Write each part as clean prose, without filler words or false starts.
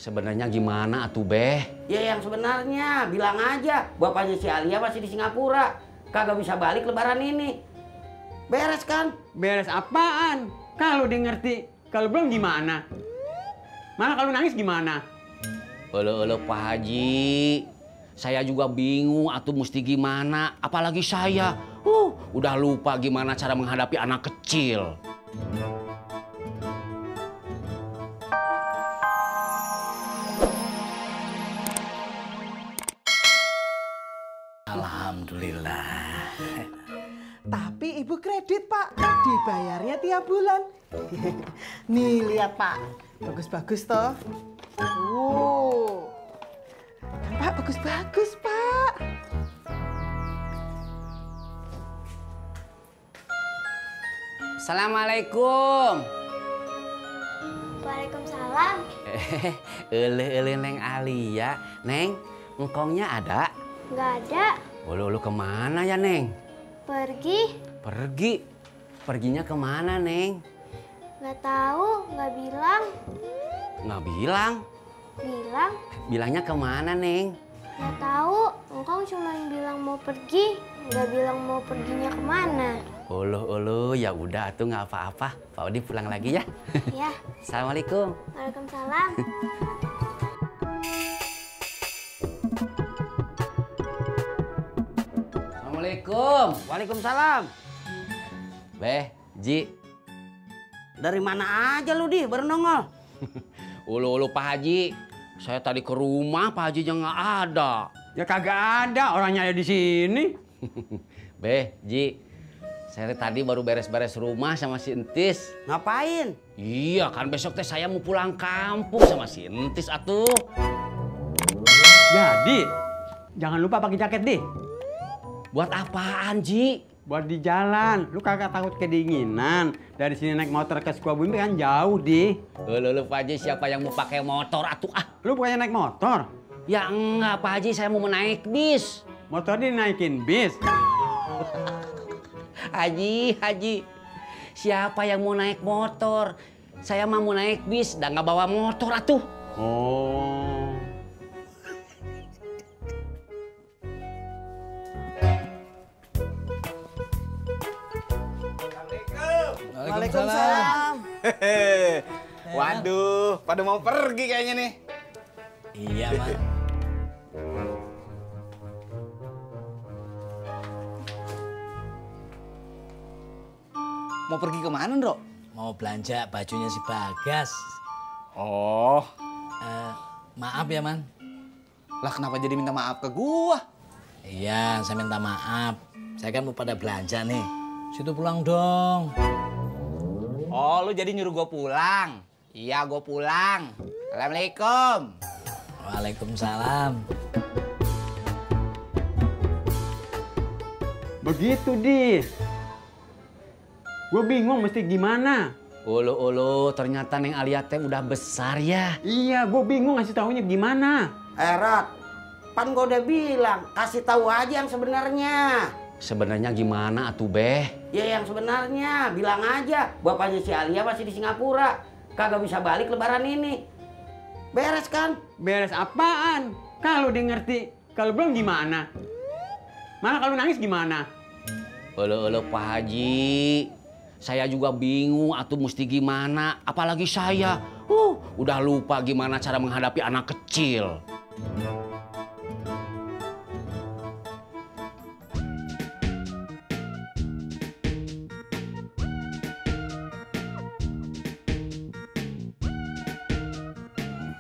Sebenarnya gimana atuh Beh? Ya yang sebenarnya, bilang aja bapaknya si Alia masih di Singapura. Kagak bisa balik lebaran ini. Beres kan? Beres apaan? Kalau dia ngerti, kalau belum gimana? Malah kalau nangis gimana? Olo Pak Haji, saya juga bingung atuh mesti gimana. Apalagi saya, udah lupa gimana cara menghadapi anak kecil. Alhamdulillah. Tapi ibu kredit pak, dibayarnya tiap bulan. Nih lihat pak, bagus-bagus toh. Pak bagus-bagus pak. Assalamualaikum. Waalaikumsalam. Ele Neng Alia. Neng, engkongnya ada? Nggak ada. Ulu kemana ya Neng? Pergi. Pergi? Perginya kemana Neng? Nggak tahu, nggak bilang. Nggak bilang? Bilang? Bilangnya kemana Neng? Nggak tahu, engkau cuma bilang mau pergi. Nggak bilang mau perginya kemana. Ulu, ya udah tuh nggak apa-apa. Pak Odi pulang lagi ya. Ya. Assalamualaikum. Waalaikumsalam. Assalamualaikum. Waalaikumsalam. Beh, Ji. Dari mana aja lu di baru nongol? Ulu Pak Haji. Saya tadi ke rumah Pak Haji nggak ada. Ya kagak ada, orangnya ada di sini. Beh, Ji. Saya tadi baru beres-beres rumah sama si Entis. Ngapain? Iya, kan besok teh saya mau pulang kampung sama si Entis atuh. Jadi, jangan lupa pakai jaket deh. Buat apaan, Ji? Buat di jalan, lu kagak takut kedinginan. Dari sini naik motor ke Sukabumi kan jauh di. Lu Pak Haji, siapa yang mau pakai motor atuh ah? Lu bukannya naik motor? Ya enggak Pak Haji, saya mau naik bis. Motor dinaikin bis. Haji, siapa yang mau naik motor? Saya mah mau naik bis, dan nggak bawa motor atuh. Oh. Waalaikumsalam. Waduh, pada mau pergi kayaknya nih. Iya, Mas. Mau pergi kemana, Ndro? Mau belanja bajunya si Bagas. Oh, Maaf ya, Man. lah kenapa jadi minta maaf ke gua? Iya, saya minta maaf. Saya kan mau pada belanja nih. Situ pulang dong. Oh, lu jadi nyuruh gua pulang? Iya, gua pulang. Assalamualaikum. Waalaikumsalam. Begitu, Di. Gue bingung mesti gimana. Ulu, ternyata Neng Alia teh udah besar ya. Iya, gue bingung ngasih taunya gimana. Rat, pan gue udah bilang, kasih tahu aja yang sebenarnya. Sebenarnya gimana atuh Beh? Ya yang sebenarnya, bilang aja bapaknya si Alia masih di Singapura. Kagak bisa balik lebaran ini. Beres kan? Beres apaan? Kalau dia ngerti, kalau belum gimana? Malah kalau nangis gimana? Ulu Pak Haji, saya juga bingung atuh mesti gimana. Apalagi saya, udah lupa gimana cara menghadapi anak kecil.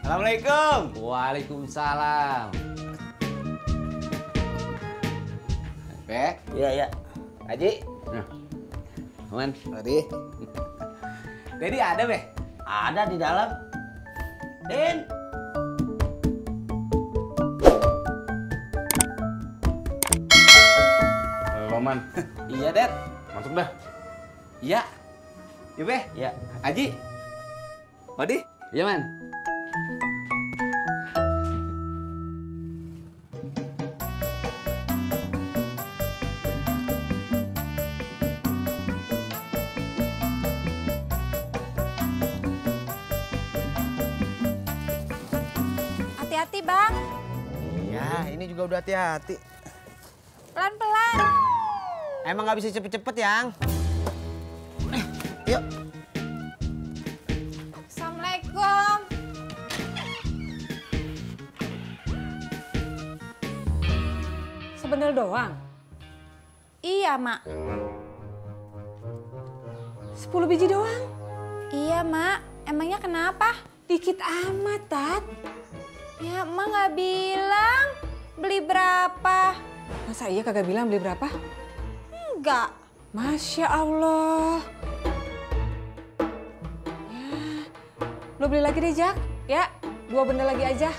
Assalamualaikum. Waalaikumsalam. Be, Iya. Haji. Nah, Aman. Tadi. Dedi ada, Be? Ada di dalam. Din. Roman, Iya, Dad. masuk dah. Iya. Iya, Be. Ya. Haji. Odi. Iya, Man. Hati-hati, Bang. Ya, ini juga udah hati-hati. Pelan-pelan. Emang nggak bisa cepet-cepet, Yang? Yuk. Assalamualaikum. Sebenarnya doang? Iya, Mak. 10 biji doang? Iya, Mak. Emangnya kenapa? Dikit amat, Tat. Ya, Emak nggak bilang beli berapa. Masa iya kagak bilang beli berapa? Enggak. Masya Allah. Ya, lo beli lagi deh, Jak. Ya, 2 benda lagi aja.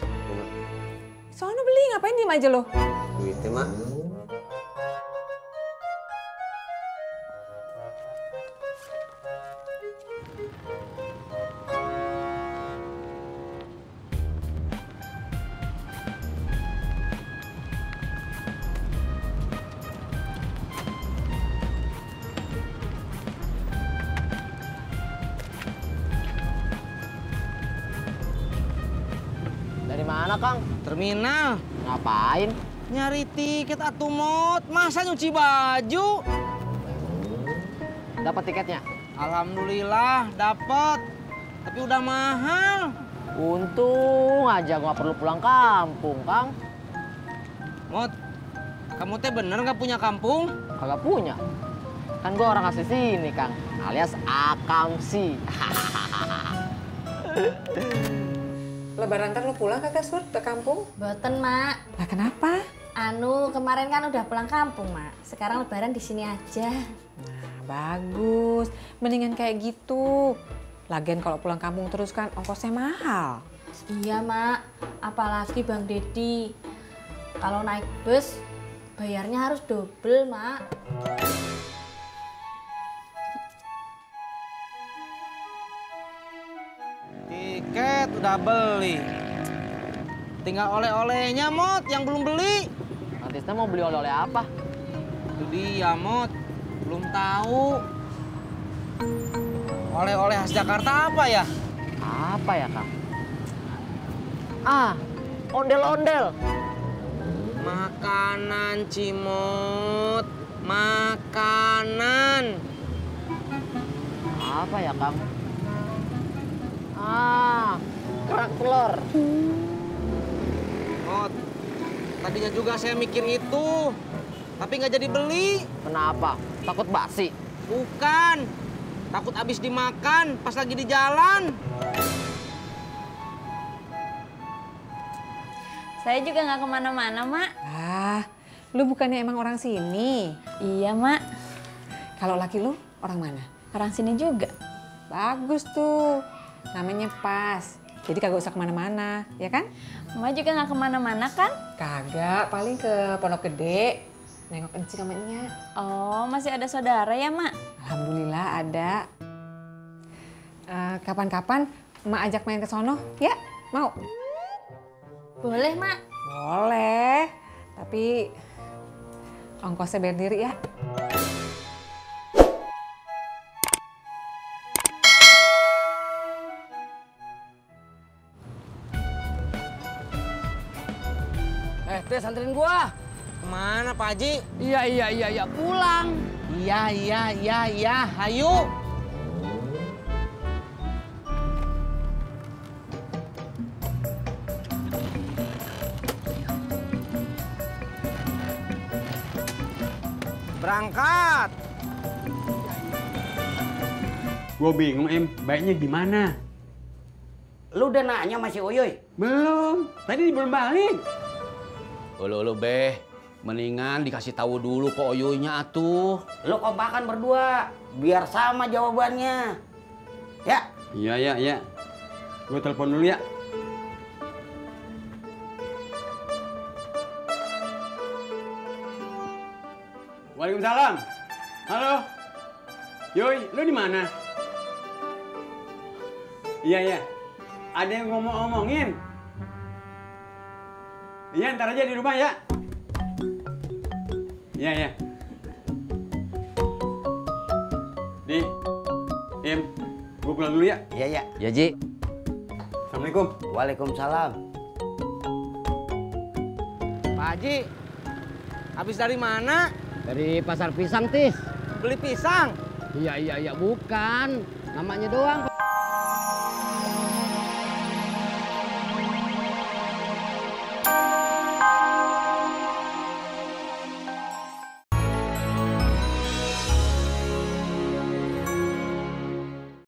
Soalnya beli, ngapain diem aja lo? Duitnya, Mak. Dari mana, Kang? Terminal. Ngapain? Nyari tiket atuh, Mot. Masa nyuci baju? Dapat tiketnya? Alhamdulillah, dapat. Tapi udah mahal. Untung aja gua perlu pulang kampung, Kang. Mot, kamu teh bener nggak punya kampung? Kagak punya. Kan gua orang asli sini, Kang. Alias Akamsi. Lebaran ntar lo pulang kagak, Sur, ke kampung? Boten, Mak. Lah kenapa? Kemarin kan udah pulang kampung, Mak. Sekarang lebaran di sini aja. Nah, bagus. Mendingan kayak gitu. Lagian kalau pulang kampung terus kan ongkosnya mahal. Iya, Mak. Apalagi Bang Dedi. Kalau naik bus, bayarnya harus double, Mak. Tiket udah beli. Tinggal oleh-olehnya, Mot, yang belum beli. Nanti Tisna mau beli oleh-oleh apa? Itu dia, Mot. Belum tahu. Oleh-oleh khas Jakarta apa ya? Apa ya, Kang? Ah, ondel-ondel. Makanan, Cimot. Makanan. Apa ya, Kang? Ah, kerak telur. Mot, tadinya juga saya mikir itu. Tapi nggak jadi beli. Kenapa? Takut basi? Bukan. Takut habis dimakan pas lagi di jalan. Saya juga nggak kemana-mana, Mak. Ah, lu bukannya emang orang sini? Iya, Mak. Kalau laki lu orang mana? Orang sini juga. Bagus tuh. Namanya pas. Jadi kagak usah kemana-mana, ya kan? Emak juga nggak kemana-mana kan? Kagak, paling ke Pondok Gede. Nengok encik sama Nya. Oh, masih ada saudara ya, Mak? Alhamdulillah ada. Kapan-kapan Mak ajak main ke sono, ya? Mau? Boleh, Mak. Boleh. Tapi ongkosnya bayar diri ya. Tes anterin gua. Kemana, Pak Haji? Iya, pulang. Iya, hayu. Berangkat. Gue bingung, Em. Baiknya gimana? Lu udah nanya sama si Uyuy? Belum. Tadi belum balik. Ulu Beh, mendingan dikasih tahu dulu ke Oyuynya atuh. Lu kompakan berdua, biar sama jawabannya. Ya? Iya. Gue telepon dulu ya. Waalaikumsalam. Halo. Yoi, lu di mana? Iya. Ada yang ngomongin. Iya, ntar aja di rumah ya. Iya. Di, Im, gue pulang dulu ya. Iya. Ya, Ji. Assalamualaikum. Waalaikumsalam. Pak Haji, habis dari mana? Dari pasar pisang, Tis. Beli pisang? Iya, bukan. Namanya doang.